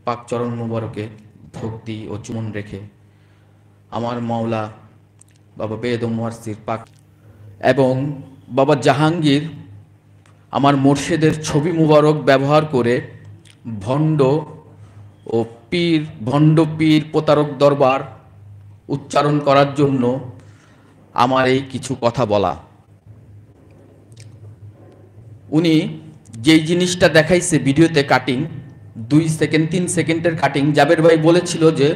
পাক চরণ মুবারকে ভক্তি ও চুমন রেখে আমার মাওলা বাবা বেদম মুয়াসসির পাক এবং বাবা জাহাঙ্গীর আমার মোর্শেদের ছবি মুবারক ব্যবহার করে ভণ্ড পীর প্রতারক দরবার উচ্চারণ করার জন্য আমার এই কিছু কথা বলা। উনি যেই জিনিসটা দেখাইছে ভিডিওতে কাটিং 2 সেকেন্ড 3 সেকেন্ডের কাটিং, জাবের ভাই বলেছিল যে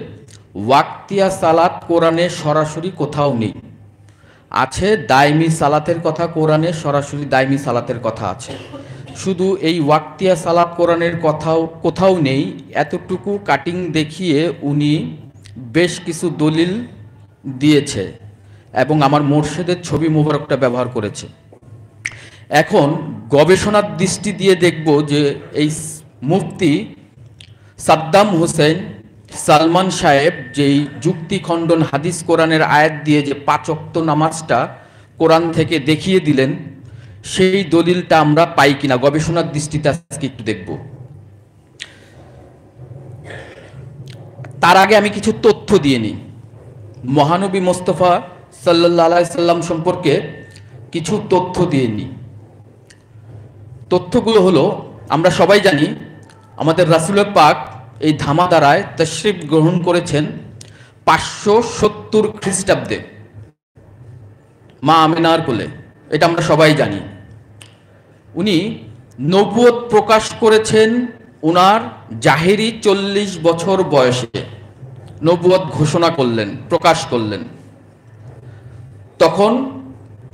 ওয়াক্তিয়া সালাত কোরআনে সরাসরি কোথাও নেই, আছে দায়মি সালাতের কথা, কোরআনে সরাসরি দায়মি সালাতের কথা আছে, শুধু এই ওয়াক্তিয়া সালাত কোরআনের কোথাও নেই এতটুকু কাটিং দেখিয়ে উনি বেশ কিছু দলিল দিয়েছে এবং আমার মোর্শেদের ছবি মুবারকটা ব্যবহার করেছে। এখন গবেষণার দৃষ্টি দিয়ে দেখব যে এই মুফতি সাদ্দাম হোসেন সালমান সাহেব যেই যুক্তি খণ্ডন হাদিস কোরআনের আয়াত দিয়ে যে 5 ওয়াক্ত নামাজটা কোরআন থেকে দেখিয়ে দিলেন, সেই দলিলটা আমরা পাই কিনা গবেষণার দৃষ্টিতে আজকে একটু দেখব। তার আগে আমি কিছু তথ্য দিয়ে নিই। মহানবী মোস্তফা সাল্লাল্লাহু আলাইহি সাল্লাম সম্পর্কে কিছু তথ্য দিয়ে নিই। তথ্যগুলো হলো, আমরা সবাই জানি আমাদের রাসূল পাক এই ধামাদারায় তাশরিফ গ্রহণ করেছেন 570 খ্রিস্টাব্দে মা আমেনার কোলে, এটা আমরা সবাই জানি। উনি নবুয়ত প্রকাশ করেছেন উনার জাহেরি 40 বছর বয়সে নবুয়ত ঘোষণা করলেন, প্রকাশ করলেন, তখন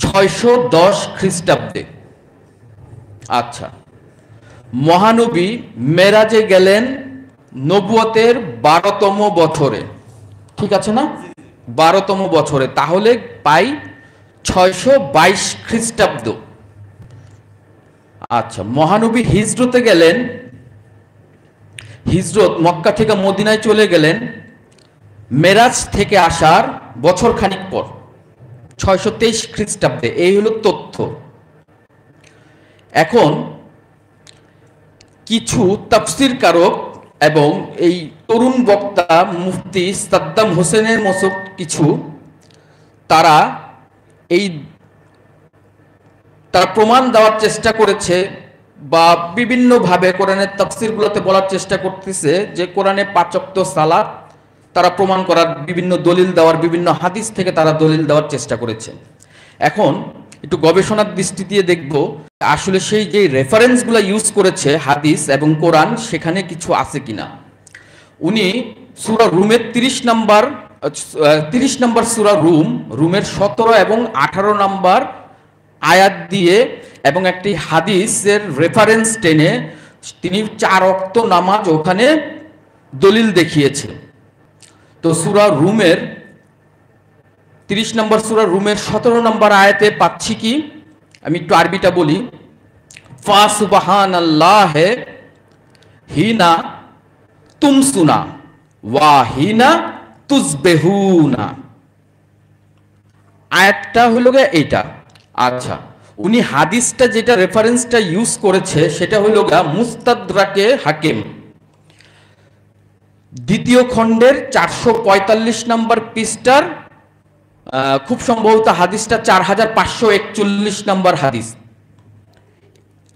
610 খ্রিস্টাব্দে। আচ্ছা, মহানবী মেরাজে গেলেন নবুয়তের 12তম বছরে, ঠিক আছে না? 12তম বছরে, তাহলে পাই 622 খ্রিস্টাব্দ। আচ্ছা, মহানবী হিজরতে গেলেন, হিজরত মক্কা থেকে মদিনায় চলে গেলেন মেরাজ থেকে আসার বছর খানিক পর 623 খ্রিস্টাব্দে। এই হলো তথ্য। এখন কিছু তাফসীর কারক এবং এই তরুণ বক্তা মুফতি সাদ্দাম হোসেনের মতো কিছু তারা প্রমাণ দেওয়ার চেষ্টা করেছে বা বিভিন্নভাবে কোরআনের তাফসীরগুলোতে বলার চেষ্টা করতেছে যে কোরআনে 5 ওয়াক্ত সালাত তারা প্রমাণ করার বিভিন্ন দলিল দেওয়ার, বিভিন্ন হাদিস থেকে তারা দলিল দেওয়ার চেষ্টা করেছে। এখন একটু গবেষণার দৃষ্টি দিয়ে দেখব আসলে সেই যে রেফারেন্সগুলো ইউজ করেছে হাদিস এবং কোরআন, সেখানে কিছু আছে কিনা। উনি সূরা রুমের 30 নম্বর সূরা রুমের 17 এবং 18 নম্বর আয়াত দিয়ে এবং একটি হাদিসের রেফারেন্স টেনে তিনি 4 ওয়াক্ত নামাজ ওখানে দলিল দেখিয়েছে। তো সূরা রুমের 30 নম্বর সূরা রুমের 17 নম্বর আয়াতে পাচ্ছি কি, আমি একটু আরবিটা বলি, ফা সুবহানাল্লাহি হিনা তুমসুনা ওয়া হিনা তুসবিহুনা। আয়াতটা হলো গিয়ে এইটা। আচ্ছা, উনি হাদিসটা যেটা রেফারেন্সটা ইউজ করেছে সেটা হলো গিয়ে মুস্তাদরাকে হাকিম 2য় খণ্ডের 445 নম্বর পৃষ্ঠার খুব সম্ভবত হাদিসটা 4541 নম্বর হাদিস,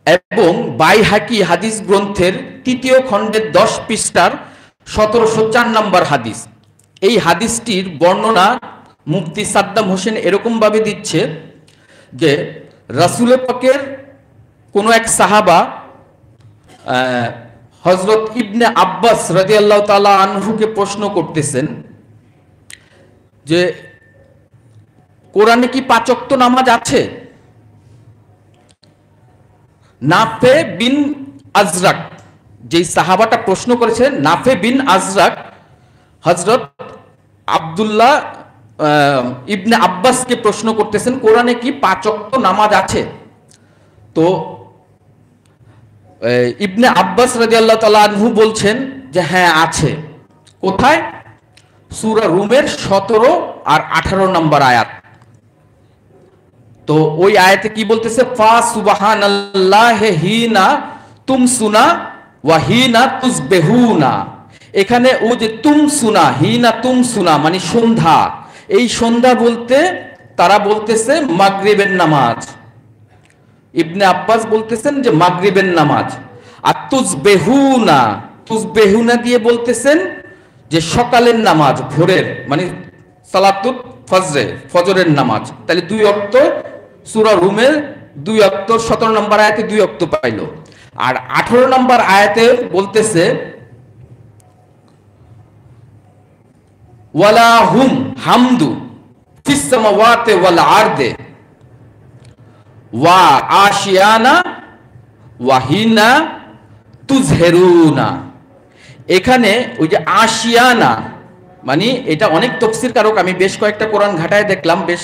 এবং বাইহাকি হাদিস গ্রন্থের 3য় খণ্ডের 10 পৃষ্ঠার 1704 নম্বর হাদিস। এই হাদিসটির বর্ণনা মুফতি সাদ্দাম হোসেন এরকম ভাবে দিচ্ছে যে রাসূল পাকের কোন এক সাহাবা হযরত ইবনে আব্বাস রাদিয়াল্লাহু তাআলা আনহুকে প্রশ্ন করতেছেন যে কোরআনে কি 5 ওয়াক্ত নামাজ আছে? নাফে বিন আজরাক, যেই সাহাবাটা প্রশ্ন করেছে, নাফে বিন আজরাক হযরত আব্দুল্লাহ ইবনে আব্বাসকে প্রশ্ন করতেছেন কোরআনে কি 5 ওয়াক্ত নামাজ আছে? তো ইবনে আব্বাস রাদিয়াল্লাহু তাআলা আনহু বলছেন যে হ্যাঁ আছে। কোথায়? সূরা রুমের 17 আর 18 নম্বর আয়াত। তো ওই আয়াতে কি বলতেছে? ফা সুবহানাল্লাহি হিনা তুমসুনা ওয়া হিনা তুসবিহুনা। এখানে ও যে তুম সুনা, হিনা তুম সুনা মানে সন্ধ্যা, এই সন্ধ্যা বলতে তারা বলতেছে মাগরিবের নামাজ। ইবনে আব্বাস বলতেছেন যে মাগরিবের নামাজ। আর তুজবেহুনা, তুজবেহুনা দিয়ে বলতেছেন যে সকালের নামাজ, ভোরের মানে সালাতুল ফজরে, ফজরের নামাজ। তাহলে 2 ওয়াক্ত সূরা রুমের 2 ওয়াক্ত 17 নম্বর আয়াতে 2 ওয়াক্ত পাইলো। আর 18 নম্বর আয়াতে বলতেছে ওয়ালা হুম হামদু ফিস সামাওয়াতি ওয়াল আরদে ওয়া আশিয়ানা ওয়াহিনা তুজহেরুনা। এখানে ওই যে আশিয়ানা মানে এটা অনেক তাফসীর কারক, আমি বেশ কয়েকটা কোরআন ঘাটায় দেখলাম, বেশ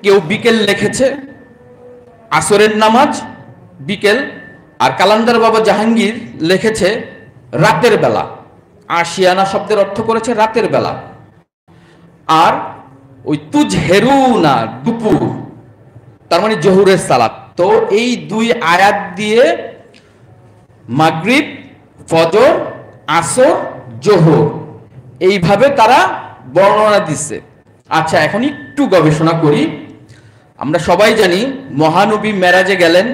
কেউ বিকেল লিখেছে, আসরের নামাজ বিকেল, আর কালান্দার বাবা জাহাঙ্গীর লিখেছে রাতের বেলা। আশিয়ানা শব্দের অর্থ করেছে রাতের বেলা। আর ওই তুজহেরুনা দুপুর, তার মানে জোহরের সালাত। তো এই 2 আয়াত দিয়ে মাগরিব, ফজর, আসর, জোহর এইভাবে তারা বর্ণনা দিচ্ছে। আচ্ছা, এখন একটু গবেষণা করি। আমরা সবাই জানি মহানবী মেরাজে গেলেন,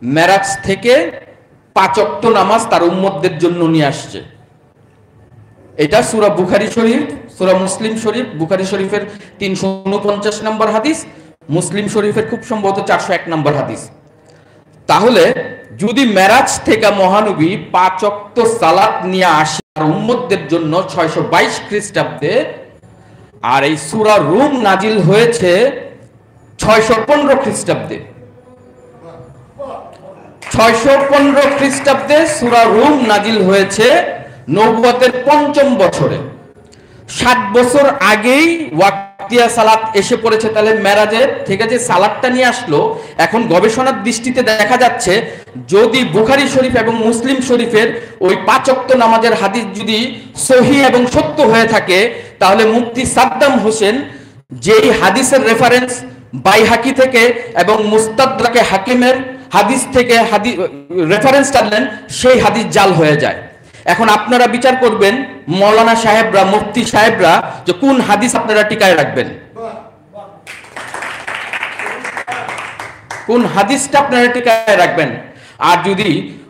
মেরাজ থেকে 5 ওয়াক্ত নামাজ তার উম্মতদের জন্য নিয়ে আসছে। এটা সূরা বুখারী শরীফ, সূরা মুসলিম শরীফ, বুখারী শরীফের 349 নম্বর হাদিস, মুসলিম শরীফের খুব সম্ভবত 401 নম্বর হাদিস। তাহলে যদি মেরাজ থেকে মহানবী 5 ওয়াক্ত সালাত নিয়ে আসে আর উম্মতদের জন্য 622 খ্রিস্টাব্দে, আর এই সূরা রুম নাজিল হয়েছে 615 খ্রিস্টাব্দে, 615 খ্রিস্টাব্দে সূরা রুম নাজিল হয়েছে নবুয়তের 5ম বছরে। 60 বছর আগেই ওয়াক্তিয়া সালাত এসে পড়েছে। তাহলে মেরাজের থেকে যে সালাতটা নিয়ে আসলো, এখন গবেষণার দৃষ্টিতে দেখা যাচ্ছে যদি বুখারী শরীফ এবং মুসলিম শরীফের ওই 5 ওয়াক্ত নামাজের হাদিস যদি সহিহ এবং সত্য হয়ে থাকে, তাহলে মুফতি সাদ্দাম হোসেন যেই হাদিসের রেফারেন্স বাইহাকি থেকে এবং মুস্তাদরাকে হাকিমের হাদিস থেকে রেফারেন্স টানলেন, সেই হাদিস জাল হয়ে যায়। এখন আপনারা বিচার করবেন, মৌলানা সাহেবরা, মুফতি সাহেবরা, যে কোন হাদিস আপনারা টিকায় রাখবেন, কোন হাদিসটা আপনারা টিকায় রাখবেন। আর যদি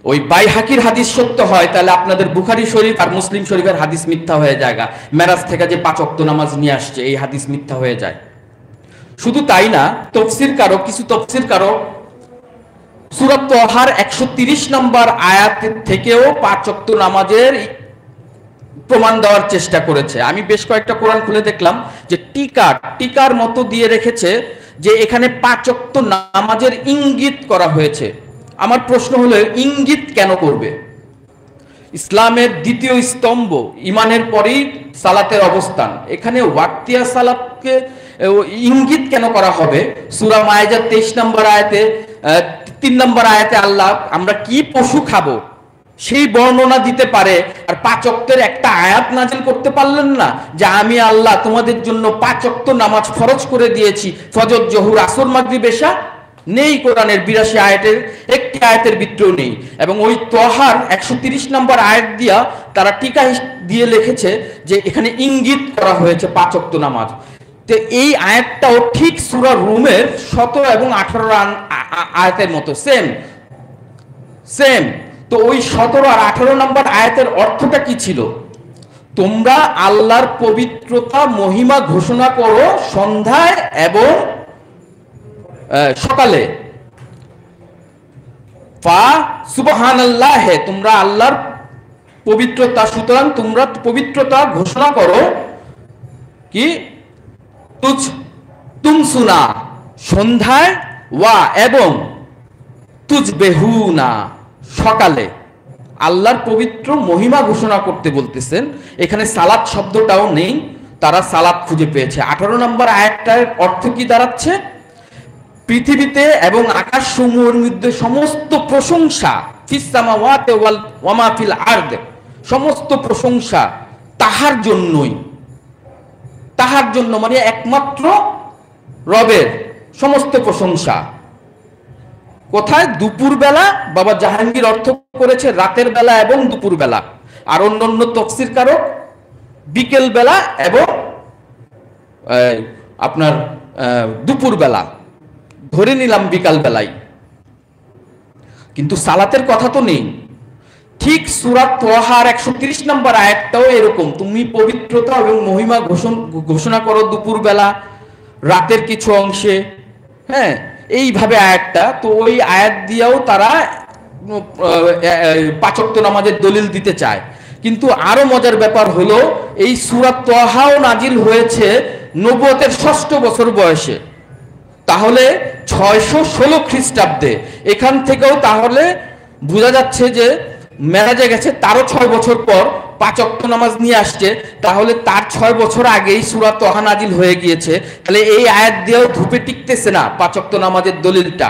ওই বাইহাকির হাদিস সত্য হয়, তাহলে আপনাদের বুখারী শরীফ আর মুসলিম শরীফের হাদিস মিথ্যা হয়ে যায়। মেরাজ থেকে যে 5 ওয়াক্ত নামাজ নিয়ে আসছে, এই হাদিস মিথ্যা হয়ে যায়। শুধু তাই না, তাফসীর কারক, কিছু তাফসীর কারক সূরা তাহার 130 নম্বর আয়াত থেকেও 5 ওয়াক্ত নামাজের প্রমাণ দেওয়ার চেষ্টা করেছে। আমি বেশ কয়েকটা কোরআন খুলে দেখলাম যে টিকার মতো দিয়ে রেখেছে যে এখানে 5 ওয়াক্ত নামাজের ইঙ্গিত করা হয়েছে। আমার প্রশ্ন হলো, ইঙ্গিত কেন করবে? ইসলামের দ্বিতীয় স্তম্ভ, ইমানের পরেই সালাতের অবস্থান, এখানে ওয়াক্তিয়া সালাতকে ইঙ্গিত কেন করা হবে? সূরা মায়েদার 23 নম্বর আয়াতে 3 নম্বর আয়াতে আল্লাহ আমরা কি পশু খাবো সেই বর্ণনা দিতে পারে, আর 5 ওয়াক্তের একটা আয়াত নাজিল করতে পারলেন না যে আমি আল্লাহ তোমাদের জন্য 5 ওয়াক্ত নামাজ ফরজ করে দিয়েছি, ফজর, জোহর, আসর, মাগরিব, এশা? নেই। কোরআনের 82 আয়াতের একটি আয়াতের ভিতরেও নেই। এবং ওই তাহার 130 নম্বর আয়াত দিয়া তারা টিকা দিয়ে লিখেছে যে এখানে ইঙ্গিত করা হয়েছে 5 ওয়াক্ত নামাজ। তো এই আয়াতটাও ঠিক সূরা রুমের 17 এবং 18 আয়াতের মতো সেম। তো ওই 17 আর 18 নম্বর আয়াতের অর্থটা কি ছিল? তোমরা আল্লাহর পবিত্রতা মহিমা ঘোষণা করো সন্ধ্যায় এবং সকালে। ফা সুবহানাল্লাহ, তোমরা আল্লাহর পবিত্রতা, সুতরাং তোমরা পবিত্রতা ঘোষণা করো কি তুমসুনা সন্ধ্যায়, ওয়া এবং তুজবেহুনা সকালে। আল্লাহর পবিত্র মহিমা ঘোষণা করতে বলতেছেন। এখানে সালাত শব্দটাও নেই, তারা সালাত খুঁজে পেয়েছে। 18 নম্বর আয়াতটার অর্থ কি দাঁড়াচ্ছে? পৃথিবীতে এবং আকাশ সমূহের মধ্যে সমস্ত প্রশংসা, ফিস সামাওয়াতি ওয়া মা ফিল আরদ, সমস্ত প্রশংসা তাহার জন্যই। তাহার জন্য মানে একমাত্র রবের সমস্ত প্রশংসা। কোথায়? দুপুর বেলা। বাবা জাহাঙ্গীর অর্থ করেছে রাতের বেলা এবং দুপুর বেলা। আর অন্যান্য তফসিরকারক বিকেল বেলা এবং আপনার দুপুর বেলা, ধরে নিলাম বিকাল বেলায়, কিন্তু সালাতের কথা তো নেই। ঠিক সূরা তাহার 130 নম্বর আয়াতটাও এরকম, তুমি পবিত্রতা এবং মহিমা ঘোষণা করো দুপুর বেলা, রাতের কিছু অংশে, হ্যাঁ, এইভাবে আয়াতটা। তো ওই আয়াত দিয়েও তারা 5 ওয়াক্ত নামাজের দলিল দিতে চায়। কিন্তু আরো মজার ব্যাপার হলো এই সূরা তাহাও নাজিল হয়েছে নবুয়তের 6ষ্ঠ বছর বয়সে, তাহলে 616 খ্রিস্টাব্দে। এখান থেকেও তাহলে বোঝা যাচ্ছে যে মেরাজে গেছে তারও 6 বছর পর 5 ওয়াক্ত নামাজ নিয়ে আসছে, তাহলে তার 6 বছর আগেই সূরা তাহা নাজিল হয়ে গিয়েছে। তাহলে এই আয়াত দিয়েও ধূপে টিকতেছে না 5 ওয়াক্ত নামাজের দলিলটা।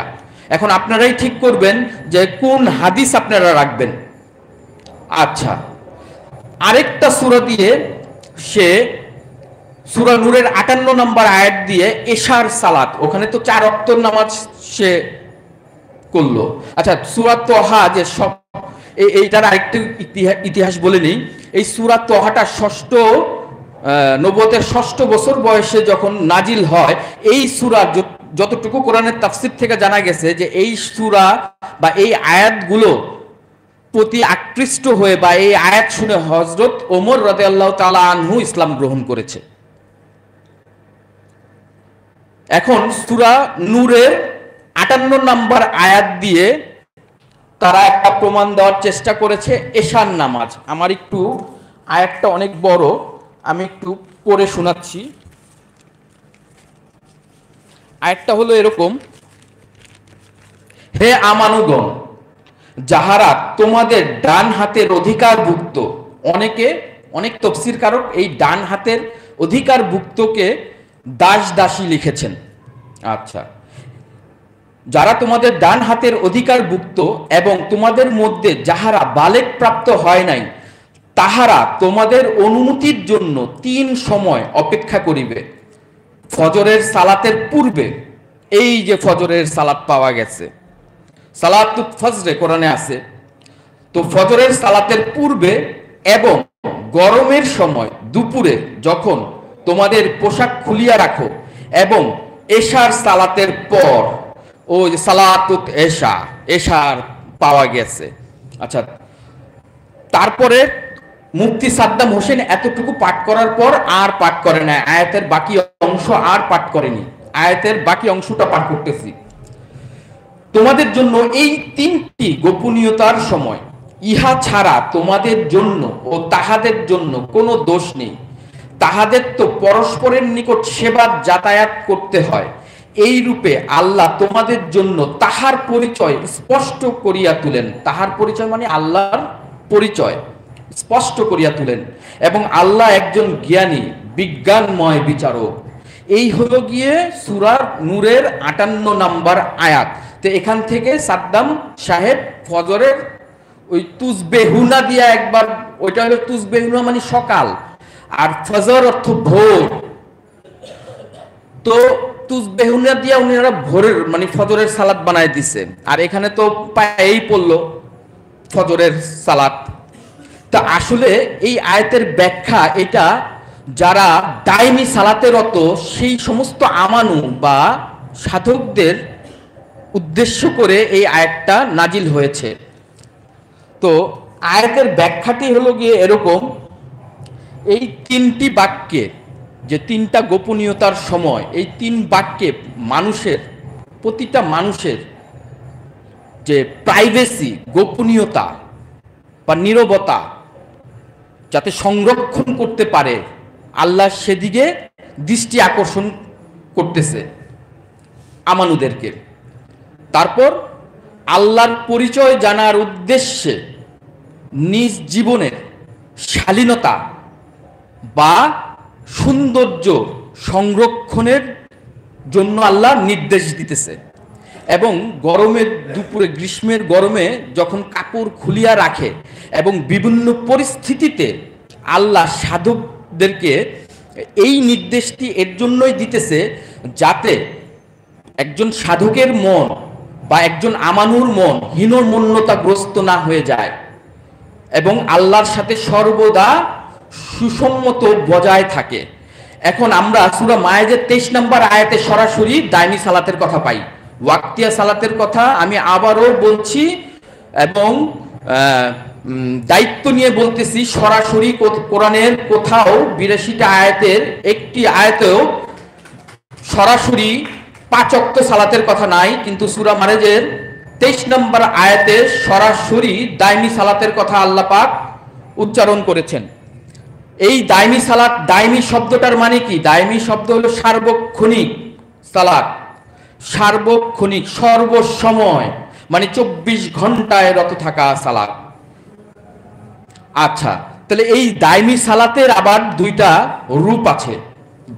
এখন আপনারাই ঠিক করবেন যে কোন হাদিস আপনারা রাখবেন। আচ্ছা, আরেকটা সূরা দিয়ে সে সূরা নূরের 58 নম্বর আয়াত দিয়ে এশার সালাত, ওখানে তো 4 ওয়াক্ত নামাজ সে করলো। আচ্ছা, সূরা তাহা যে সব এইটার আরেকটু ইতিহাস বলে নিই। এই সূরা তাহাটা নবুয়তের 6ষ্ঠ বছর বয়সে যখন নাজিল হয়, এই সূরা যতটুকু কোরআনের তাফসীর থেকে জানা গেছে যে এই সূরা বা এই আয়াতগুলো প্রতি আকৃষ্ট হয়ে বা এই আয়াত শুনে হযরত ওমর রাদিয়াল্লাহু তাআলা আনহু ইসলাম গ্রহণ করেছে। এখন সূরা নূরের 58 নম্বর আয়াত দিয়ে তারা একটা প্রমাণ দেওয়ার চেষ্টা করেছে এশার নামাজ। আমার একটু আয়াতটা অনেক বড়, আমি একটু পড়ে শোনাচ্ছি। আয়াতটা হলো এরকম: হে আমানুগণ, যাহারা তোমাদের ডান হাতের অধিকারভুক্ত, অনেক তাফসীরকারক এই ডান হাতের অধিকারভুক্তকে দাস দাসী লিখেছেন। আচ্ছা, যারা তোমাদের ডান হাতের অধিকারভুক্ত এবং তোমাদের মধ্যে যাহারা বালেগ প্রাপ্ত হয় নাই, তাহারা তোমাদের অনুমতির জন্য 3 সময় অপেক্ষা করিবে। ফজরের সালাতের পূর্বে, এই যে ফজরের সালাত পাওয়া গেছে, সালাতুল ফজরে কোরআনে আছে, তো ফজরের সালাতের পূর্বে এবং গরমের সময় দুপুরে যখন তোমাদের পোশাক খুলিয়া রাখো, এবং এশার সালাতের পর, ও যে সালাতুত এশার পাওয়া গেছে। আচ্ছা, তারপরে মুফতি সাদ্দাম হোসেন এতটুকু পাঠ করার পর আর পাঠ করে না, আয়াতের বাকি অংশ আর পাঠ করেনি। আয়াতের বাকি অংশটা পাঠ করতেছি। তোমাদের জন্য এই 3টি গোপনীয়তার সময়, ইহা ছাড়া তোমাদের জন্য ও তাহাদের জন্য কোনো দোষ নেই। তাহাদের তো পরস্পরের নিকট সেবার যাতায়াত করতে হয়। এই রূপে আল্লাহ তোমাদের জন্য তাহার পরিচয় স্পষ্ট করিয়া তুলেন। তাহার পরিচয় মানে আল্লাহর পরিচয় স্পষ্ট করিয়া তুলেন, এবং আল্লাহ একজন জ্ঞানী বিজ্ঞানময় বিচারক। এই হলো গিয়ে সূরা নূরের 58 নম্বর আয়াত। তো এখান থেকে সাদ্দাম সাহেব ফজরের ওই তুসবেহুনা দিয়া একবার, ওইটা হলো তুসবেহুনা মানে সকাল, আর ফজর অর্থ ভোর, তো তুসবেহুনা দিয়া উনারা ভোরের মানে ফজরের সালাত বানায় দিছে। আর এখানে তো পায়েই পড়লো ফজরের সালাত। তা আসলে এই আয়াতের ব্যাখ্যা এটা যারা দায়মি সালাতে রত সেই সমস্ত আমানু বা সাধকদের উদ্দেশ্য করে এই আয়াতটা নাজিল হয়েছে। তো আয়াতের ব্যাখ্যাটি হলো গিয়ে এরকম: এই 3টি বাক্যে যে 3টা গোপনীয়তার সময়, এই 3 বাক্যে মানুষের, প্রতিটা মানুষের যে প্রাইভেসি, গোপনীয়তা বা নীরবতা যাতে সংরক্ষণ করতে পারে, আল্লাহ সেদিকে দৃষ্টি আকর্ষণ করতেছে আমানুদেরকে। তারপর আল্লাহর পরিচয় জানার উদ্দেশ্যে নিজ জীবনের শালীনতা বা সৌন্দর্য সংরক্ষণের জন্য আল্লাহ নির্দেশ দিতেছে। এবং গরমের দুপুরে, গ্রীষ্মের গরমে যখন কাপড় খুলিয়া রাখে, এবং বিভিন্ন পরিস্থিতিতে আল্লাহ সাধকদেরকে এই নির্দেশটি এর জন্যই দিতেছে যাতে একজন সাধকের মন বা একজন আমানুর মন হীনমন্যতাগ্রস্ত না হয়ে যায়। এবং আল্লাহর সাথে সর্বদা সুসম্মত বজায় থাকে। এখন আমরা সূরা মায়েদের 23 নম্বর আয়াতে সরাসরি দায়মি সালাতের কথা পাই। ওয়াক্তিয়া সালাতের কথা আমি আবারও বলছি এবং দায়িত্ব নিয়ে বলতেছি, সরাসরি কোরআনের কোথাও 82টা আয়াতের একটি আয়াতেও সরাসরি 5 ওয়াক্ত সালাতের কথা নাই, কিন্তু সূরা মায়েদের 23 নম্বর আয়াতে সরাসরি দায়মি সালাতের কথা আল্লাহ পাক উচ্চারণ করেছেন। এই দায়মি সালাত, দায়মি শব্দটার মানে কি? দায়মি শব্দ হলো সার্বক্ষণিক সালাত, সার্বক্ষণিক, সর্বসময়, মানে 24 ঘন্টায় রত থাকা সালাত। আচ্ছা, তাহলে এই দায়মি সালাতের আবার দুইটা রূপ আছে।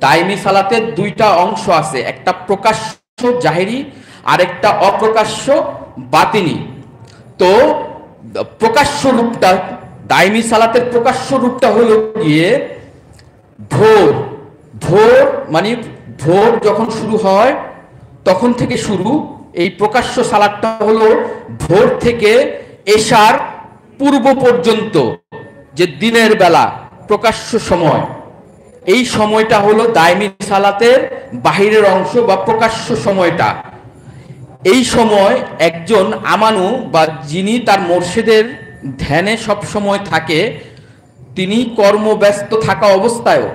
দায়মি সালাতের দুইটা অংশ আছে, একটা প্রকাশ্য জাহেরি আর একটা অপ্রকাশ্য বাতিনি। তো প্রকাশ্য রূপটা, দায়মি সালাতের প্রকাশ্য রূপটা হলো গিয়ে ভোর, ভোর মানে ভোর যখন শুরু হয় তখন থেকে শুরু। এই প্রকাশ্য সালাতটা হলো ভোর থেকে এশার পূর্ব পর্যন্ত, যে দিনের বেলা প্রকাশ্য সময়, এই সময়টা হলো দায়মি সালাতের বাহিরের অংশ বা প্রকাশ্য সময়টা। এই সময় একজন আমানু বা যিনি তার মোর্শেদের ধ্যানে সব সময় থাকে, তিনি কর্মব্যস্ত থাকা অবস্থায়ও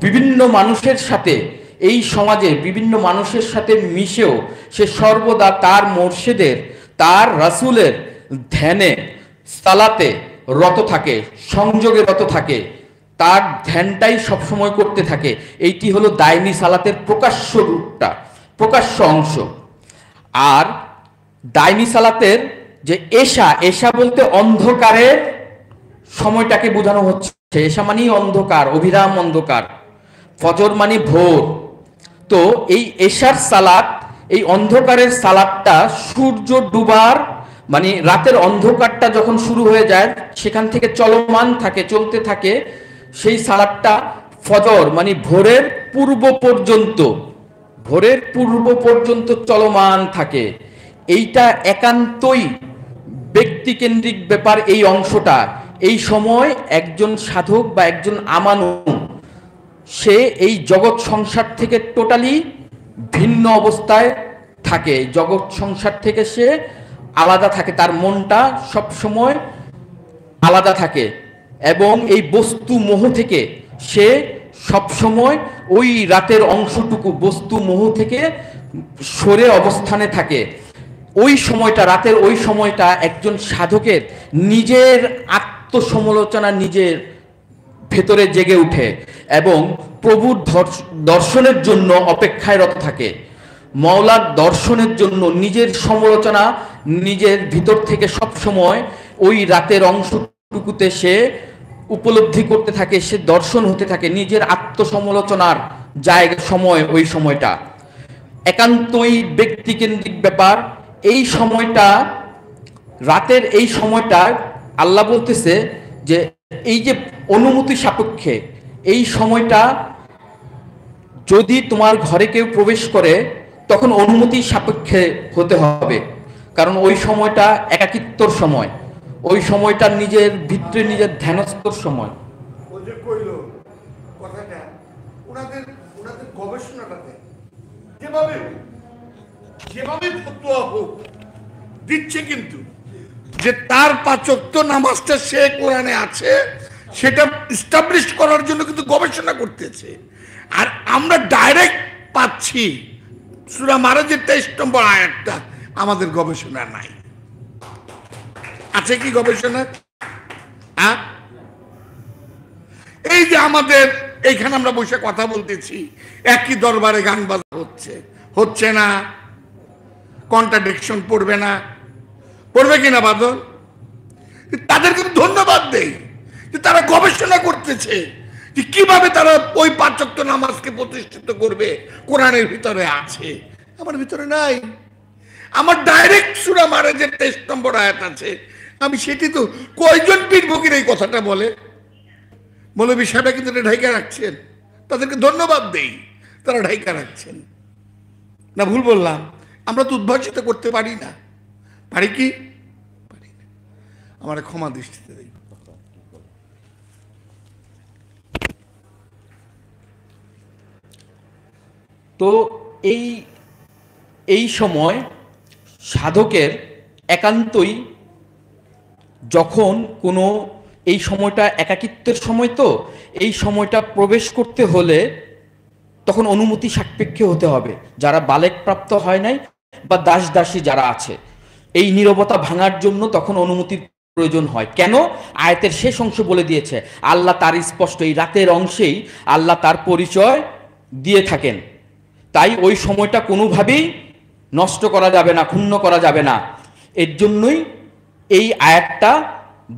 বিভিন্ন মানুষের সাথে, এই সমাজে বিভিন্ন মানুষের সাথে মিশেও সে সর্বদা তার মোর্শেদের, তার রাসূলের ধ্যানে সালাতে রত থাকে, সংযোগে রত থাকে, তার ধ্যানটাই সবসময় করতে থাকে। এইটি হলো দায়মি সালাতের প্রকাশ্য রূপটা, প্রকাশ্য অংশ। আর দায়মি সালাতের যে এশা, এশা বলতে অন্ধকারের সময়টাকে বোঝানো হচ্ছে। এশা মানেই অন্ধকার, অবিরাম অন্ধকার। ফজর মানে ভোর। তো এই এশার সালাত, এই অন্ধকারের সালাতটা সূর্য ডুবার, মানে রাতের অন্ধকারটা যখন শুরু হয়ে যায় সেখান থেকে চলমান থাকে, চলতে থাকে, সেই সালাতটা ফজর মানে ভোরের পূর্ব পর্যন্ত, ভোরের পূর্ব পর্যন্ত চলমান থাকে। এইটা একান্তই ব্যক্তিকেন্দ্রিক ব্যাপার। এই অংশটা, এই সময় একজন সাধক বা একজন আমানু সে এই জগৎ সংসার থেকে টোটালি ভিন্ন অবস্থায় থাকে, জগৎ সংসার থেকে সে আলাদা থাকে, তার মনটা সব সময় আলাদা থাকে এবং এই বস্তু মোহ থেকে সে সব সময় ওই রাতের অংশটুকু বস্তু মোহ থেকে সরে অবস্থানে থাকে। ওই সময়টা, রাতের ওই সময়টা একজন সাধকের নিজের আত্মসমালোচনা নিজের ভেতরে জেগে উঠে এবং প্রভুর দর্শনের জন্য অপেক্ষায় রত থাকে। মাওলার দর্শনের জন্য নিজের সমালোচনা নিজের ভিতর থেকে সব সময় ওই রাতের অংশটুকুতে সে উপলব্ধি করতে থাকে, সে দর্শন হতে থাকে, নিজের আত্মসমালোচনার জায়গা, সময়, ওই সময়টা একান্তই ব্যক্তিকেন্দ্রিক ব্যাপার। এই সময়টা, রাতের এই সময়টা আল্লাহ বলতেছে যে এই যে অনুমতি সাপেক্ষে এই সময়টা, যদি তোমার ঘরে কেউ প্রবেশ করে তখন অনুমতি সাপেক্ষে হতে হবে, কারণ ওই সময়টা একাকিত্বর সময়, ওই সময়টা নিজের ভিতরে নিজের ধ্যানস্থর সময়। গবেষণাটাতে যেভাবে যেভাবে ফতোয়া হোক দিচ্ছে, কিন্তু যে তার 5 ওয়াক্ত নামাজটা সে কোরআনে আছে সেটা এস্টাবলিশ করার জন্য কিন্তু গবেষণা করতেছে। আর আমরা ডাইরেক্ট পাচ্ছি সূরা মারেজের 23 নম্বর আয়াতটা, আমাদের গবেষণা নাই। আছে কি গবেষণা? এই যে আমাদের এইখানে আমরা বসে কথা বলতেছি, একই দরবারে গান বাজা হচ্ছে, হচ্ছে না? কন্ট্রাডিকশন পড়বে না? পড়বে কিনা বাদল? তাদেরকে ধন্যবাদ দেই যে তারা গবেষণা করতেছে যে কিভাবে তারা ওই 5 ওয়াক্ত নামাজকে প্রতিষ্ঠিত করবে। কোরআনের ভিতরে আছে, আমার ভিতরে নাই। আমার ডাইরেক্ট সূরা মারেজের 23 নম্বর আয়াত আছে। আমি সেটি তো, কয়জন পীর ফকির এই কথাটা বলে? মৌলভী সাহেবরা কিন্তু ঢাইকা রাখছেন, তাদেরকে ধন্যবাদ দেই, তারা ঢাইকা রাখছেন। না ভুল বললাম? আমরা তো উদ্ভাসিত করতে পারি না, পারি কি? আমার ক্ষমা দৃষ্টিতে দেখবে। তো এই এই সময় সাধকের একান্তই যখন কোনো এই সময়টা একাকিত্বের সময়, তো এই সময়টা প্রবেশ করতে হলে তখন অনুমতি সাপেক্ষে হতে হবে। যারা বালেক প্রাপ্ত হয় নাই বা দাস দাসী যারা আছে, এই নীরবতা ভাঙার জন্য তখন অনুমতির প্রয়োজন হয়। কেন? আয়াতের শেষ অংশ বলে দিয়েছে, আল্লাহ তার স্পষ্ট এই রাতের অংশেই আল্লাহ তার পরিচয় দিয়ে থাকেন। তাই ওই সময়টা কোনোভাবেই নষ্ট করা যাবে না, ক্ষুণ্ণ করা যাবে না। এর জন্যই এই আয়াতটা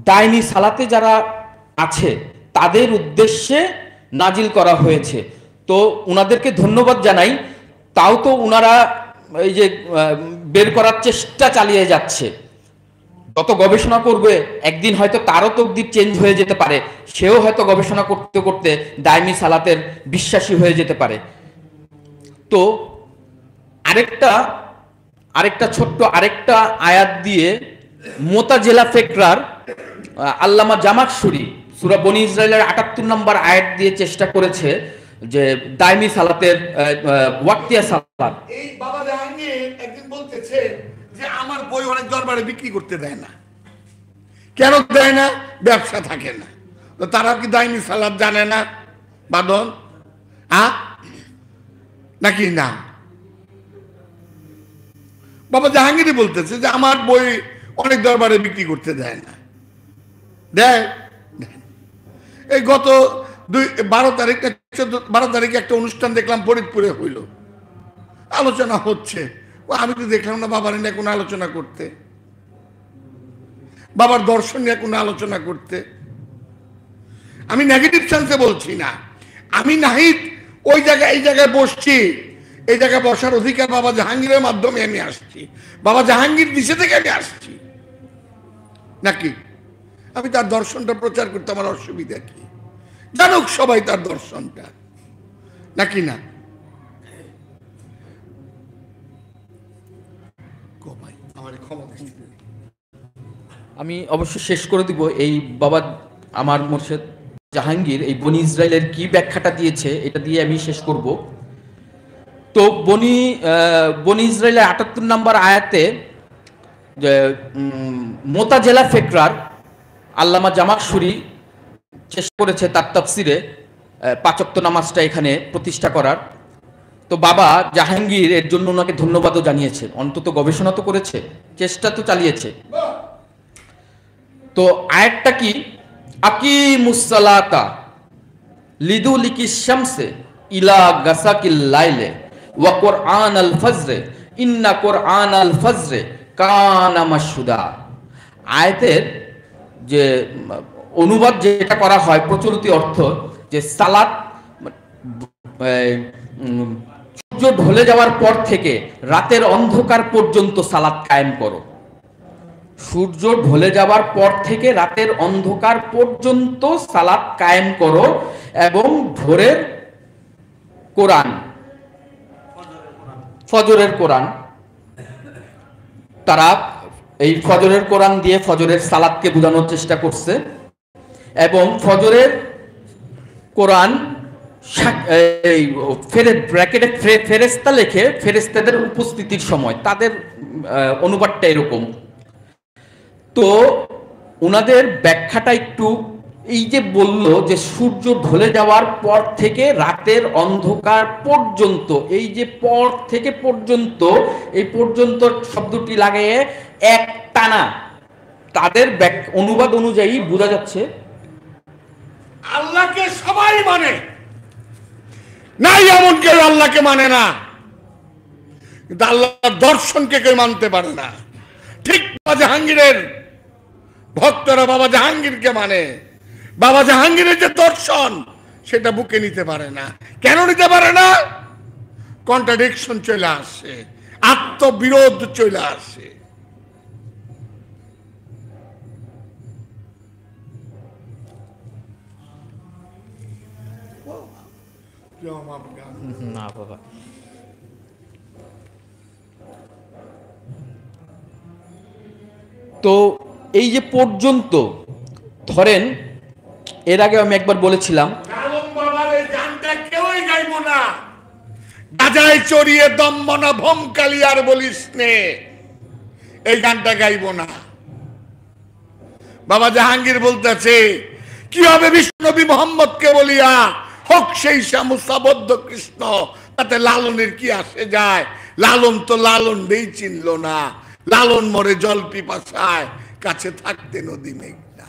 দায়নি সালাতে যারা আছে তাদের উদ্দেশ্যে নাজিল করা হয়েছে। তো উনাদেরকে ধন্যবাদ জানাই। তাও তো উনারা এই যে বের করার চেষ্টা চালিয়ে যাচ্ছে। যত গবেষণা করবে একদিন হয়তো তারও তকদির চেঞ্জ হয়ে যেতে পারে, সেও হয়তো গবেষণা করতে করতে দায়মি সালাতের বিশ্বাসী হয়ে যেতে পারে। তো আরেকটা ছোট্ট আয়াত দিয়ে মোতাজেলা ফেকরার আল্লামা জামাকশুরি সূরা বনী ইসরাইলের ৭৮ নম্বর আয়াত দিয়ে চেষ্টা করেছে যে দায়মি সালাতের ওয়াক্তিয়া সালাত। এই বাবা জাহাঙ্গীর একদিন বলতেছে যে আমার বই অনেক দরবারে বিক্রি করতে দেয় না। কেন দেয় না? ব্যবসা থাকে না। তো তারা কি দায়মি সালাত জানে না বাদন? নাকি না? বাবা জাহাঙ্গীরই বলতেছে যে আমার বই অনেক দরবারে বিক্রি করতে দেয় না। দেয়? এই গত 12 তারিখে একটা অনুষ্ঠান দেখলাম ফরিদপুরে হইল, আলোচনা হচ্ছে। আমি তো দেখলাম না বাবার নিয়ে কোনো আলোচনা করতে, বাবার দর্শন নিয়ে কোনো আলোচনা করতে। আমি নেগেটিভ সেন্সে বলছি না, আমি নাহিদ ওই জায়গায় এই জায়গায় বসছি, এই জায়গায় বসার অধিকার বাবা জাহাঙ্গীরের মাধ্যমে আমি আসছি, বাবা জাহাঙ্গীর দিশে থেকে আমি আসছি নাকি? আমি তার দর্শনটা প্রচার করতে আমার অসুবিধা কি? জানুক সবাই তার দর্শনটা, নাকি না? আমি অবশ্য শেষ করে দিব। এই বাবা আমার মোর্শেদ জাহাঙ্গীর এই বনি ইসরায়েলের কি ব্যাখ্যাটা দিয়েছে এটা দিয়ে আমি শেষ করব। তো বনি ইসরায়েলের ৭৮ নম্বর আয়াতে যে মোতাজেলা ফেকরার আল্লামা জামাকশুরি চেষ্টা করেছে তার তাফসিরে ৫ ওয়াক্ত নামাজটা এখানে প্রতিষ্ঠা করার। তো বাবা জাহাঙ্গীর এর জন্য ওনাকে ধন্যবাদও জানিয়েছে। অন্তত গবেষণা তো করেছে, চেষ্টা তো চালিয়েছে। তো আয়াতটা কি? আকিমুসসালাতা লিদুলিকিশ শামসে ইলা গাসাকিল লাইলে ওয়া কুরআনাল ফজরে ইন্না কুরআনাল ফজরে কানা মাশহুদা। আয়াতের যে অনুবাদ যেটা করা হয়, প্রচলিত অর্থ যে সালাত সূর্য ঢলে যাওয়ার পর থেকে রাতের অন্ধকার পর্যন্ত সালাত কায়েম করো। সূর্য ঢলে যাওয়ার পর থেকে রাতের অন্ধকার পর্যন্ত সালাত কায়েম করো এবং ভোরের কোরআন, ফজরের কোরআন, তারা এই ফজরের কোরআন দিয়ে ফজরের সালাতকে বোঝানোর চেষ্টা করছে। এবং ফজরের কোরআন ব্র্যাকেটে ফেরেস্তা লেখে ফেরেস্তাদের উপস্থিতির সময়, তাদের অনুবাদটা এরকম। তো ওনাদের ব্যাখ্যাটা একটু এই যে বলল যে সূর্য ঢলে যাওয়ার পর থেকে রাতের অন্ধকার পর্যন্ত, এই যে পর থেকে পর্যন্ত, এই পর্যন্ত শব্দটি লাগিয়ে এক টানা, তাদের অনুবাদ অনুযায়ী বোঝা যাচ্ছে আল্লাহকে সবাই মানে, নাই এমন কেউ আল্লাহকে মানে না, কিন্তু আল্লাহর দর্শনকে কেউ মানতে পারে না। ঠিক বাবা জাহাঙ্গীরের ভক্তরা বাবা জাহাঙ্গীরকে মানে, বাবা জাহাঙ্গীরের যে দর্শন সেটা বুকে নিতে পারে না। কেন নিতে পারে না? কন্ট্রাডিকশন চলে আসে, আত্মবিরোধ চলে আসে। না বাবা, তো এই যে পর্যন্ত ধরেন, এর আগে আমি একবার বলেছিলাম কেউই গাইব না, গাজায় চড়িয়ে দম্বনা ভমকালি আর বলিস নে, এই গানটা গাইব না। বাবা জাহাঙ্গীর বলতেছে কি হবে বিষ্ণবী মোহাম্মদকে বলিয়া, হোক সেই শ্যামসাবদ্ধ কৃষ্ণ, তাতে লালনের কি আসে যায়, লালন তো লালন দেই চিনল না, লালন মরে জল পিপাসায়, কাছে থাকতে নদী মেঘনা।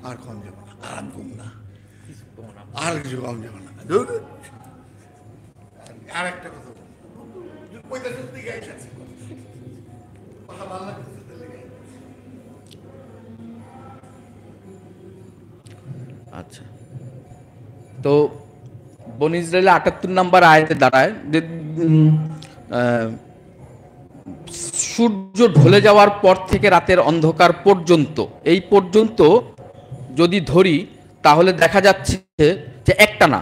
আর কম যাব না, আর ঘুম না, আর কিছু কম যাব না। আর একটা কথা আচ্ছা, তো বনী ইসরাইলের ৭৮ নম্বর আয়াতে দাঁড়ায় যে সূর্য ঢলে যাওয়ার পর থেকে রাতের অন্ধকার পর্যন্ত, এই পর্যন্ত যদি ধরি তাহলে দেখা যাচ্ছে যে একটা না।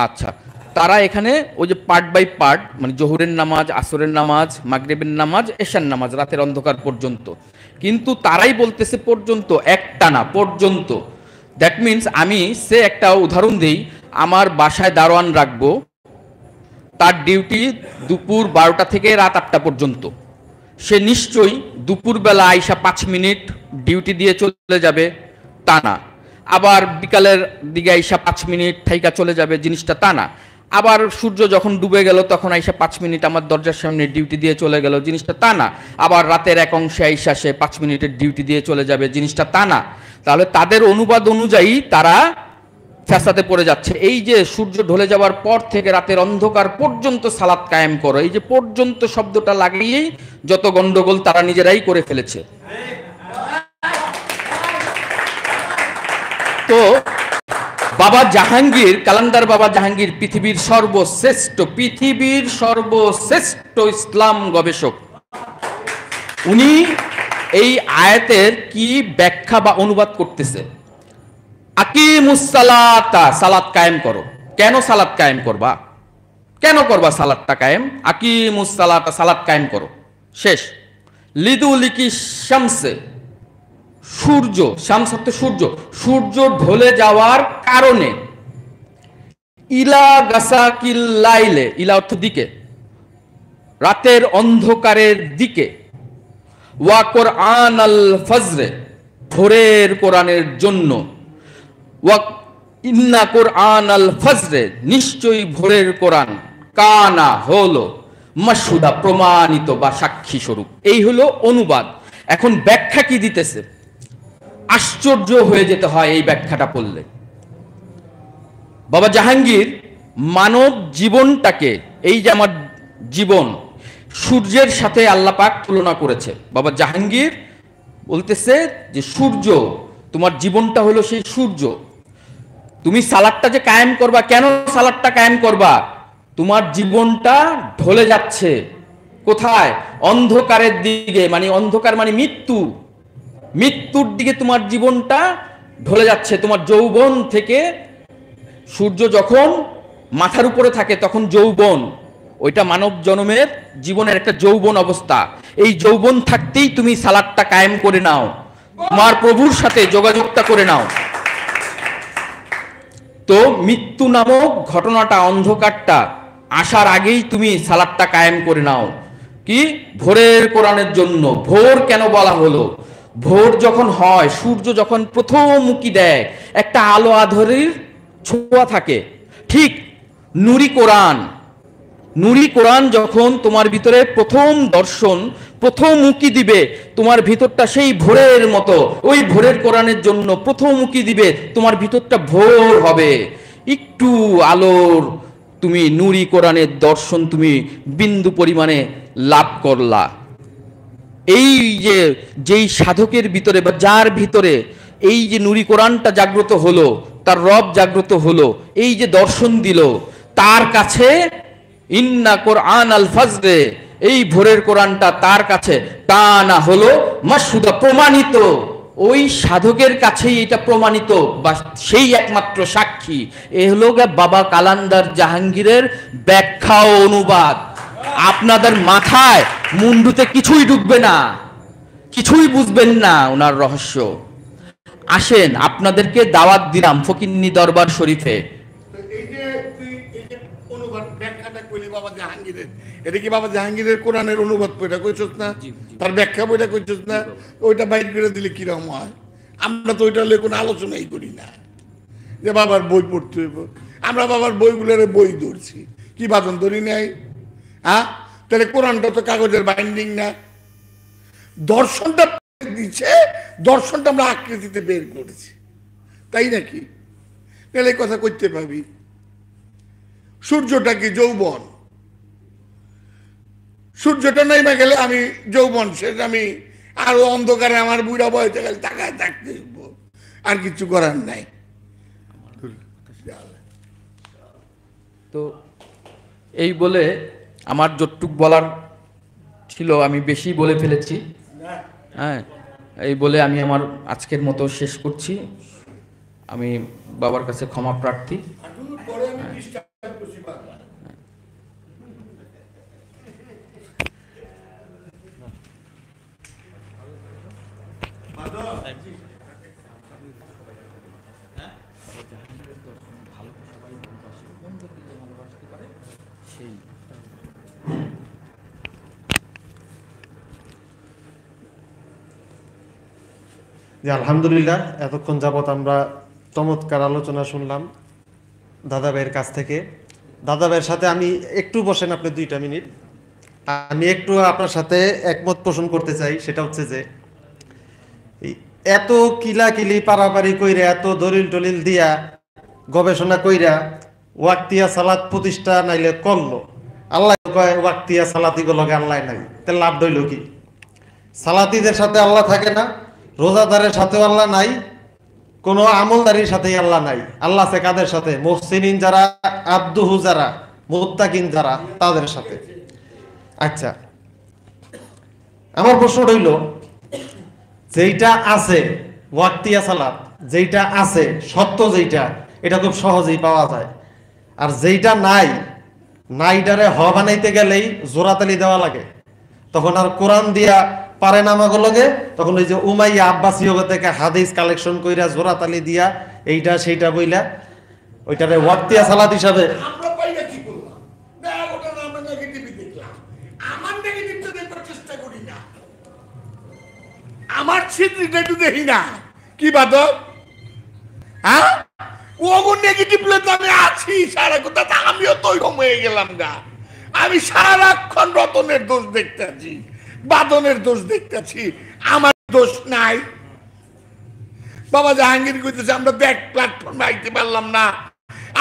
আচ্ছা, তারা এখানে ওই যে পার্ট বাই পার্ট, মানে জোহরের নামাজ, আসরের নামাজ, মাগরিবের নামাজ, এশার নামাজ, রাতের অন্ধকার পর্যন্ত, কিন্তু তারাই বলতেছে পর্যন্ত, একটা না, পর্যন্ত। দ্যাট মিনস আমি সে একটা উদাহরণ দেই, আমার বাসায় দারোয়ান রাখবো, তার ডিউটি দুপুর 12টা থেকে রাত 8টা পর্যন্ত। সে নিশ্চয়ই দুপুরবেলা আইসা 5 মিনিট ডিউটি দিয়ে চলে যাবে, তা না। আবার বিকালের দিকে আইসা 5 মিনিট থাইকা চলে যাবে, জিনিসটা তা না। আবার সূর্য যখন ডুবে গেল তখন আইসা 5 মিনিট আমার দরজার সামনে ডিউটি দিয়ে চলে গেল, জিনিসটা তা না। আবার রাতের এক অংশে আইসা সে 5 মিনিটের ডিউটি দিয়ে চলে যাবে, জিনিসটা তা না। তাহলে তাদের অনুবাদ অনুযায়ী তারা ফ্যাসাদে পড়ে যাচ্ছে। এই যে সূর্য ঢলে যাওয়ার পর থেকে রাতের অন্ধকার পর্যন্ত সালাত কায়েম করো, এই যে পর্যন্ত শব্দটা লাগিয়েই যত গন্ডগোল তারা নিজেরাই করে ফেলেছে। তো বাবা জাহাঙ্গীর, কালান্দার বাবা জাহাঙ্গীর পৃথিবীর সর্বশ্রেষ্ঠ ইসলাম গবেষক। উনি এই আয়াতের কি ব্যাখ্যা বা অনুবাদ করতেছে, আকিমুসসালাতা, সালাত কায়েম করো। কেন সালাত কায়েম করবা? কেন করবা সালাতটা কায়েম? আকিমুসসালাতা, সালাত কায়েম করো। শেষ। লিদুলিকি শামসে, সূর্য, শামস অর্থ সূর্য, সূর্য ঢলে যাওয়ার কারণে, ইলা গাসাকিল লাইলে, ইলা অর্থ দিকে, রাতের অন্ধকারের দিকে, ওয়া কোরআন আল ফজরে, ভোরের কোরআনের জন্য, ওয়া ইন্না কোরআন আল ফজরে, নিশ্চয়ই ভোরের কোরআন, কানা হলো মাশহুদা, প্রমাণিত বা সাক্ষী স্বরূপ। এই হলো অনুবাদ। এখন ব্যাখ্যা কি দিতেছে? আশ্চর্য হয়ে যেতে হয় এই ব্যাখ্যাটা পড়লে। বাবা জাহাঙ্গীর মানব জীবনটাকে, এই যে আমার জীবন, সূর্যের সাথে আল্লাহ পাক তুলনা করেছে। বাবা জাহাঙ্গীর বলতেছে যে সূর্য, তোমার জীবনটা হলো সেই সূর্য। তুমি সালাদটা যে কায়েম করবা, কেন সালাদটা কায়েম করবা? তোমার জীবনটা ঢলে যাচ্ছে কোথায়? অন্ধকারের দিকে, মানে অন্ধকার মানে মৃত্যু, মৃত্যুর দিকে তোমার জীবনটা ঢলে যাচ্ছে। তোমার যৌবন থেকে, সূর্য যখন মাথার উপরে থাকে তখন যৌবন, ওইটা মানব জন্মের জীবনের একটা যৌবন অবস্থা। এই যৌবন থাকতেই তুমি সালাদটা কায়েম করে নাও, তোমার প্রভুর সাথে যোগাযোগটা করে নাও। তো মৃত্যু নামক ঘটনাটা, অন্ধকারটা আসার আগেই তুমি সালাদটা কায়েম করে নাও। কি? ভোরের কোরআনের জন্য। ভোর কেন বলা হলো? ভোর যখন হয়, সূর্য যখন প্রথম উঁকি দেয়, একটা আলো আঁধারির ছোঁয়া থাকে। ঠিক নূরি কোরআন, নূরি কোরআন যখন তোমার ভিতরে প্রথম দর্শন, প্রথম উঁকি দিবে, তোমার ভিতরটা সেই ভোরের মতো, ওই ভোরের কোরআনের জন্য প্রথম উঁকি দিবে, তোমার ভিতরটা ভোর হবে। একটু আলোর তুমি নূরি কোরআনের দর্শন তুমি বিন্দু পরিমাণে লাভ করলা। এই যে যেই সাধকের ভিতরে বা যার ভিতরে এই যে নূরি কোরআনটা জাগ্রত হলো, তার রব জাগ্রত হলো, এই যে দর্শন দিল, তার কাছে ইন্না কোরআন আল ফজরে, এই ভোরের কোরআনটা তার কাছে কানা হলো মাশহুদা, প্রমাণিত। ওই সাধকের কাছেই এটা প্রমাণিত বা সেই একমাত্র সাক্ষী। এ হলো বাবা কালান্দার জাহাঙ্গীরের ব্যাখ্যা ও অনুবাদ। আপনাদের মাথায় মুন্ডুতে কিছুই ঢুকবে না, কিছুই বুঝবেন না ওনার রহস্য। আসেন, আপনাদেরকে দাওয়াত দিলাম ফকিন্নি দরবার শরীফে। এই যে তুই এই যে অনুবাদ ব্যাখ্যাটা কইলি বাবা জাহাঙ্গীরের, এটা কি বাবা জাহাঙ্গীরের কোরআনের অনুবাদ বইটা কইছস না? তার ব্যাখ্যা বইটা কইছস না? ওইটা বাইর করে দিলে কিরকম হয়? আমরা তো ওইটা নিয়ে কোনো আলোচনাই করি না, যে বাবার বই পড়তে হইব। আমরা বাবার বইগুলোর বই ধরছি, কি বাদন ধরি নাই? হ্যাঁ, তাহলে কোরআনটা তো কাগজের বাইন্ডিং না, দর্শনটা দিচ্ছে, দর্শনটা আমরা আকৃতিতে বের করেছি, তাই নাকি? তাহলে এই কথা করতে পাবি। সূর্যটা কি যৌবন, সূর্যটা নাই বা গেলে আমি যৌবন শেষ, আমি আরো অন্ধকারে আমার বুড়া বয়সে গেলে তাকায় থাকতে হইব, আর কিছু করার নাই। তো এই বলে আমার যতটুক বলার ছিল আমি বেশি বলে ফেলেছি। হ্যাঁ, এই বলে আমি আমার আজকের মতো শেষ করছি। আমি বাবার কাছে ক্ষমা প্রার্থী। জি, আলহামদুলিল্লাহ, এতক্ষণ যাবত আমরা চমৎকার আলোচনা শুনলাম দাদা ভাইয়ের কাছ থেকে। দাদা ভাইয়ের সাথে আমি একটু বসেন, আপনি 2টা মিনিট। আমি একটু আপনার সাথে একমত পোষণ করতে চাই। সেটা হচ্ছে যে এত কিলাকিলি পারাপারি কইরা, এত দলিল টলিল দিয়া, গবেষণা কইরা ওয়াক্তিয়া সালাত প্রতিষ্ঠা নাইলে করলো, আল্লাহ কয় ওয়াক্তিয়া সালাতিগুলোকে আল্লাহ নাই, তাহলে লাভ হইল কি? সালাতিদের সাথে আল্লাহ থাকে না, রোজাদারের সাথেও আল্লাহ নাই, কোন আমলদারির সাথেই আল্লাহ নাই। আল্লাহ আছে কাদের সাথে? মুহসিনিন যারা, আব্দুহু যারা, মুত্তাকিন যারা, তাদের সাথে। আচ্ছা, আমার প্রশ্ন রইল, যেইটা আছে ওয়াক্তিয়া সালাত, যেইটা আছে সত্য, যেইটা এটা খুব সহজেই পাওয়া যায়। আর যেইটা নাই, নাইটারে হ বানাইতে গেলেই জোরাতালি দেওয়া লাগে। তখন আর কোরআন দিয়া পারে না আমাগুলোকে, তখন ওই যে উমাইয়া আব্বাসী থেকে হাদিস কালেকশন কইরা জোরাতালি দিয়া এইটা সেইটা বইলা ওইটারে ওয়াক্তিয়া সালাত হিসাবে। আমরা পাইয়া কি করলাম? না, ওটা না, আমরা নেগেটিভই দেখলাম। আমার নেগেটিভটা দেখবার চেষ্টা করি না, আমার ছিদ্রিটা একটু দেখি না, কি বাদক? হ্যাঁ, ওগো নেগেটিভ তো আমি আছি সারা কথা, আমিও তো ওইরকম হয়ে গেলাম গা। আমি সারাক্ষণ রতনের দোষ দেখতেছি, বাদনের দোষ দেখতেছি, আমার দোষ নাই। বাবা জাহাঙ্গীর কইতেছে আমরা তো এক প্ল্যাটফর্মে আইতে পারলাম না,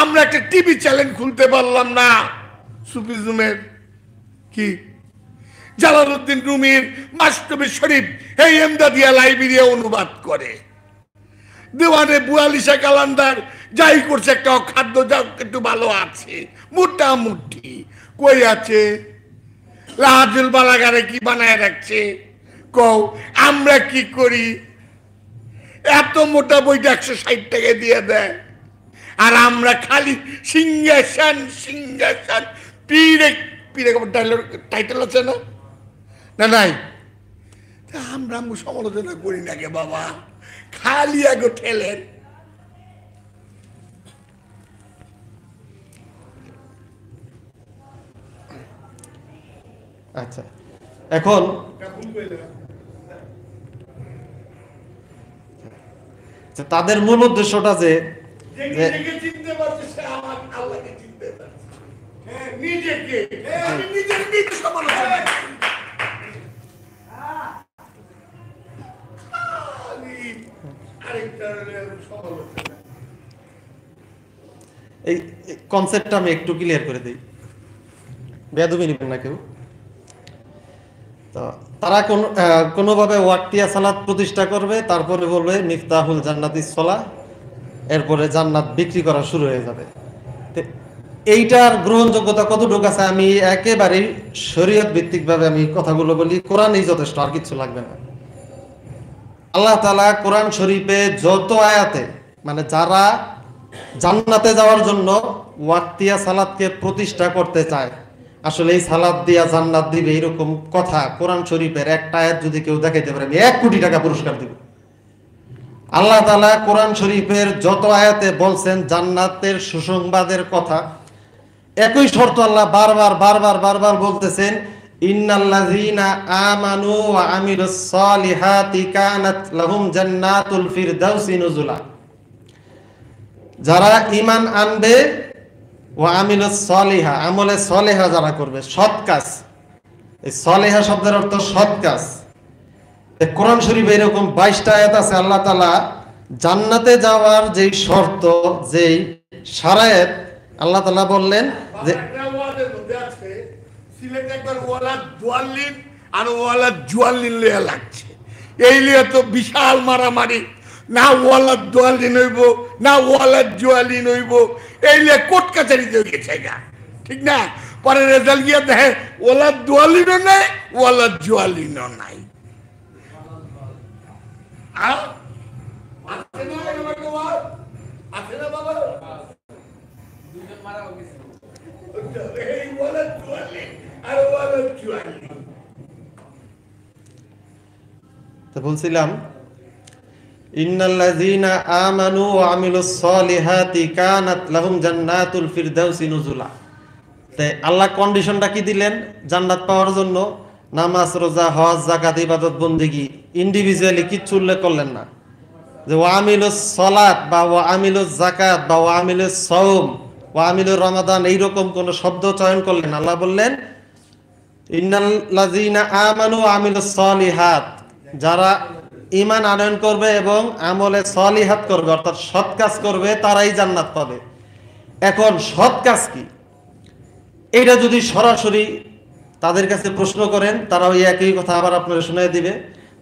আমরা একটা টিভি চ্যানেল খুলতে পারলাম না। সুফিজমের কি জালালউদ্দিন রুমির মাসনবী শরীফ এই এমদাদিয়া লাইব্রেরিয়া অনুবাদ করে, দেওয়ানে বুয়ালিশা কালান্দার যাই করছে, একটা অখাদ্য যা একটু ভালো আছে মোটামুটি, কই আছে রাজুল বালাগারে কি বানায় রাখছে কও। আমরা কি করি? এত মোটা বইটা 160 টাকা দিয়ে দেয়, আর আমরা খালি সিংহাসন সিংহাসন, পীরে পীরে টাইটেল আছে না? না নাই, আমরা সমালোচনা করি না কে বাবা, খালি আগে ঠেলেন। আচ্ছা, এখন তাদের মূল উদ্দেশ্যটা যে চিনতে পারছে সে আমার আল্লাহকে চিনতে পারছে, নিজেকে আমি নিজের নিজে সমালোচনা এই কনসেপ্টটা আমি একটু ক্লিয়ার করে দিই, বেয়াদবি নিবেন না কেউ। তো তারা কোনোভাবে ওয়াক্তিয়া সালাত প্রতিষ্ঠা করবে, তারপরে বলবে মিফতাহুল জান্নাতিস সালাহ, এরপরে জান্নাত বিক্রি করা শুরু হয়ে যাবে। এইটার গ্রহণযোগ্যতা কতটুকু আছে? আমি একেবারেই শরীয়ত ভিত্তিকভাবে আমি কথাগুলো বলি, কোরআনই যথেষ্ট, আর কিছু লাগবে না। আল্লাহ তাআলা কোরআন শরীফে যত আয়াতে, মানে যারা জান্নাতে যাওয়ার জন্য ওয়াক্তিয়া সালাতকে প্রতিষ্ঠা করতে চায়, আসলে এই সালাদ দিয়া জান্নাত দিবে এরকম কথা কোরআন শরীফের একটা আয়াত যদি কেউ দেখাইতে পারে আমি 1 কোটি টাকা পুরস্কার দিব। আল্লাহ তাআলা কোরআন শরীফের যত আয়াতে বলছেন জান্নাতের সুসংবাদের কথা, একই শর্ত আল্লাহ বারবার বারবার বারবার বলতেছেন, ইন্নাল্লাযীনা আমানু ওয়া আমিলুস সলিহাতি কানাত লাহুম জান্নাতুল ফিরদাউসি নুজুলা। যারা ঈমান আনবে, ওয়া আমিলুস সলিহা, আমলে সলেহা যারা করবে, সৎ কাজ। এই সলেহা শব্দের অর্থ সৎ কাজ। কোরআন শরীফে এরকম 22টা আয়াত আছে। আল্লাহ তাআলা জান্নাতে যাওয়ার যেই শর্ত, যেই শারায়েত আল্লাহ তাআলা বললেন যে সিলেটে একবার ওয়ালা জুয়াল্লিন আর ওয়ালা জুয়াল্লিন লিয়া লাগছে, এই লিয়া তো বিশাল মারামারি, না ওয়ালা জুয়াল্লিন হইব না ওয়ালা জুয়াল্লিন হইব, এই লিয়া কোর্ট কাছারিতে গেছে গা, ঠিক না? পরে রেজাল্ট গিয়ে দেখে ওয়ালা জুয়াল্লিনও নাই ওয়ালা জুয়াল্লিনও নাই। বলছিলাম ইন্নাল্লাযীনা আমানু ওয়া আমিলুস সলিহাতি কানাত লাহুম জান্নাতুল ফিরদাউসি নুজুলা। তাই আল্লাহ কন্ডিশনটা কি দিলেন জান্নাত পাওয়ার জন্য? নামাজ, রোজা, হজ, যাকাত, ইবাদত, বন্দেগী ইন্ডিভিজুয়ালি কিচ্ছু উল্লেখ করলেন না। যে ওয়া আমিলুস সালাত বা ওয়া আমিলুস যাকাত বা ওয়া আমিলুস সাওম ওয়া আমিলুর রমাদান এইরকম কোন শব্দ চয়ন করলেন। আল্লাহ বললেন ইন্নাল্লাযীনা আমানু ওয়া আমিলুস সলিহাত, যারা ঈমান আনয়ন করবে এবং আমলে সলিহাত করবে অর্থাৎ সৎ কাজ করবে তারাই জান্নাত পাবে। এখন সৎ কাজ কি, এইটা যদি সরাসরি তাদের কাছে প্রশ্ন করেন, তারা ওই একই কথা আবার আপনারা শুনিয়ে দিবে।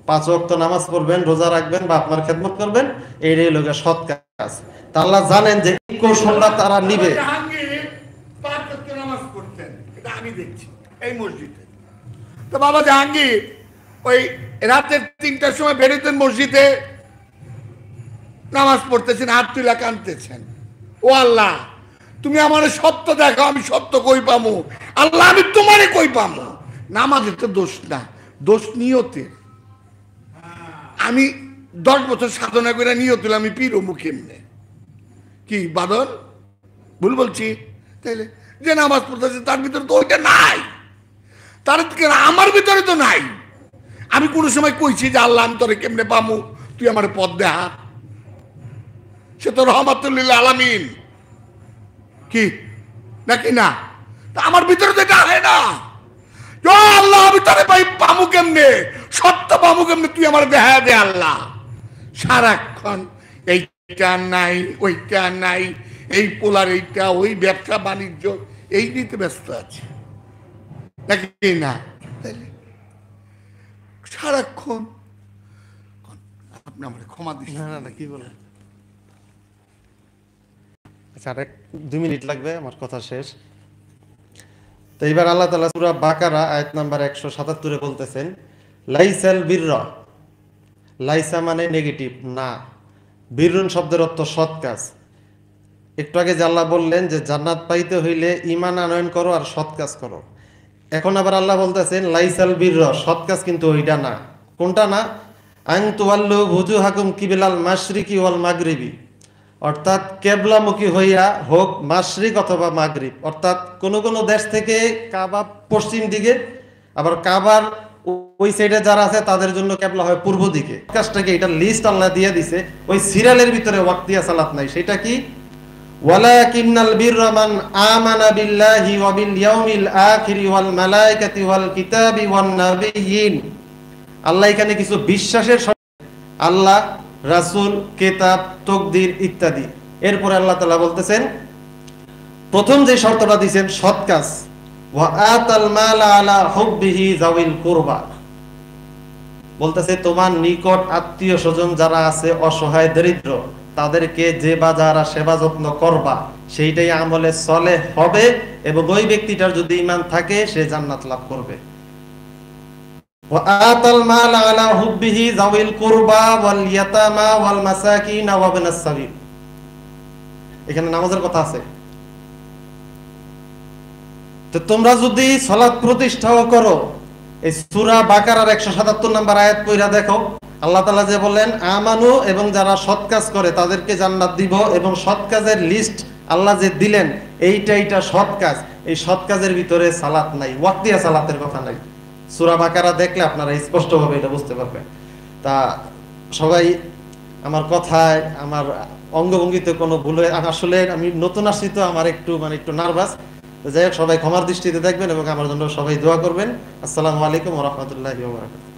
5 ওয়াক্ত নামাজ পড়বেন, রোজা রাখবেন বা আপনার খেদমত করবেন, এইটাই লোকের সৎ কাজ। তা আল্লাহ জানেন যে এই কৌশলটা তারা নিবে। নামাজ পড়তেন, এটা আমি দেখছি এই মসজিদে। তো বাবা জাহাঙ্গীর ওই রাতের 3টার সময় বেরোতেন মসজিদে, নামাজ পড়তেছেন, হাত তুলা কাঁদতেছেন, ও আল্লাহ তুমি আমার সত্য দেখো, আমি সত্য কই পামু, আল্লাহ আমি তোমারে কই পামু। নামাজের তো দোষ না, দোষ নিয়তের। আমি 10 বছর সাধনা করে নিয়ত হলে আমি পীর অমুক এমনে কি বাদল ভুল বলছি? তাইলে যে নামাজ পড়তেছে তার ভিতরে তো ওইটা নাই, তার আমার ভিতরে তো নাই। আমি কোন সময় কইছি যে আল্লাহ আমি তোরে কেমনে পামু, তুই আমার পথ দেখা? সে তো রহমাতুল্লিল আলামিন কি নাকি না? তা আমার ভিতরে তো এটা হয় না। আল্লাহ আমি তোরে ভাই পামু কেমনে, সত্য পামু কেমনে, তুই আমার দেখা দে আল্লাহ। সারাক্ষণ এইটা নাই ওইটা নাই, এই পোলার এইটা, ওই ব্যবসা বাণিজ্য এই দিতে ব্যস্ত আছে নাকি না? সারাক্ষণ আপনি আমার ক্ষমা দিন। না কি বলেন? আচ্ছা, আর 2 মিনিট লাগবে, আমার কথা শেষ। তো এবার আল্লাহ তাআলা সূরা বাকারা আয়াত নাম্বার 177 বলতেছেন লাইসাল বিররা। লাইসা মানে নেগেটিভ, না। বিররুন শব্দের অর্থ সৎ কাজ। একটু আগে যে আল্লাহ বললেন যে জান্নাত পাইতে হইলে ঈমান আনয়ন করো আর সৎ কাজ করো। এখন আবার আল্লাহ বলতেছেন লাইসাল বিররা, সৎ কাজ কিন্তু ওইটা না। কোনটা না? আন তুওয়াল্লু বুজুহাকুম কিবলাল মাশরিকি ওয়াল মাগরিবি, অর্থাৎ কেবলামুখী হইয়া হোক মাশরিক অথবা মাগরিব। অর্থাৎ কোন কোন দেশ থেকে কাবা পশ্চিম দিকে, আবার কাবার ওই সাইডে যারা আছে তাদের জন্য কেবলা হয় পূর্ব দিকে। কাজটাকে এটা লিস্ট আল্লাহ দিয়ে দিছে, ওই সিরিয়ালের ভিতরে ওয়াক্তিয়া সালাত নাই। সেটা কি? ওয়ালাকিন্নাল বিররা মান আমানা বিল্লাহি ওয়া বিল ইয়াউমিল আখিরি ওয়াল মালায়েকাতি ওয়াল কিতাবি ওয়ান নাবিয়্যিন। আল্লাহ এখানে কিছু বিশ্বাসের আল্লাহ, রাসূল, কিতাব, তাকদীর ইত্যাদি। এরপরে আল্লাহ তাআলা বলতেছেন প্রথম যে শর্তটা দিবেন সৎ কাজ। ওয়া আতাল মালা আলা হুববিহি যাওয়িল কুরবা, বলতেছে তোমার নিকট আত্মীয় স্বজন যারা আছে অসহায় দরিদ্র তাদেরকে যে বা যারা সেবা যত্ন করবা সেইটাই আমলে চলে হবে, এবং ওই ব্যক্তিটার যদি ঈমান থাকে সে জান্নাত লাভ করবে। ওয়া আতাল মাল আলা হুববিহি যাওয়িল কুরবা ওয়াল ইয়াতামা ওয়াল মাসাকিন ওয়া ইবনাস সাবিল। এখানে নামাজের কথা আছে। তো তোমরা যদি সালাত প্রতিষ্ঠাও করো, এই সূরা বাকারার 177 নম্বর আয়াত পড়া দেখো, আল্লাহ তাআলা যে বলেন আমানু এবং যারা সৎ কাজ করে তাদেরকে জান্নাত দিব, এবং সৎ কাজের লিস্ট আল্লাহ যে দিলেন এইটা সৎ কাজ, এই সৎ কাজের ভিতরে সালাত নাই, ওয়াক্তিয়া সালাতের কথা নাই। সূরা বাকারা দেখলে আপনারা স্পষ্টভাবে এটা বুঝতে পারবেন। তা সবাই আমার কথায়, আমার অঙ্গভঙ্গিতে কোনো ভুল হয়, আসলে আমি নতুন আসছি তো আমার একটু নার্ভাস। যাই হোক, সবাই ক্ষমার দৃষ্টিতে দেখবেন এবং আমার জন্য সবাই দোয়া করবেন। আসসালামু আলাইকুম ওয়া রাহমাতুল্লাহি ওয়া বারাকাতুহু।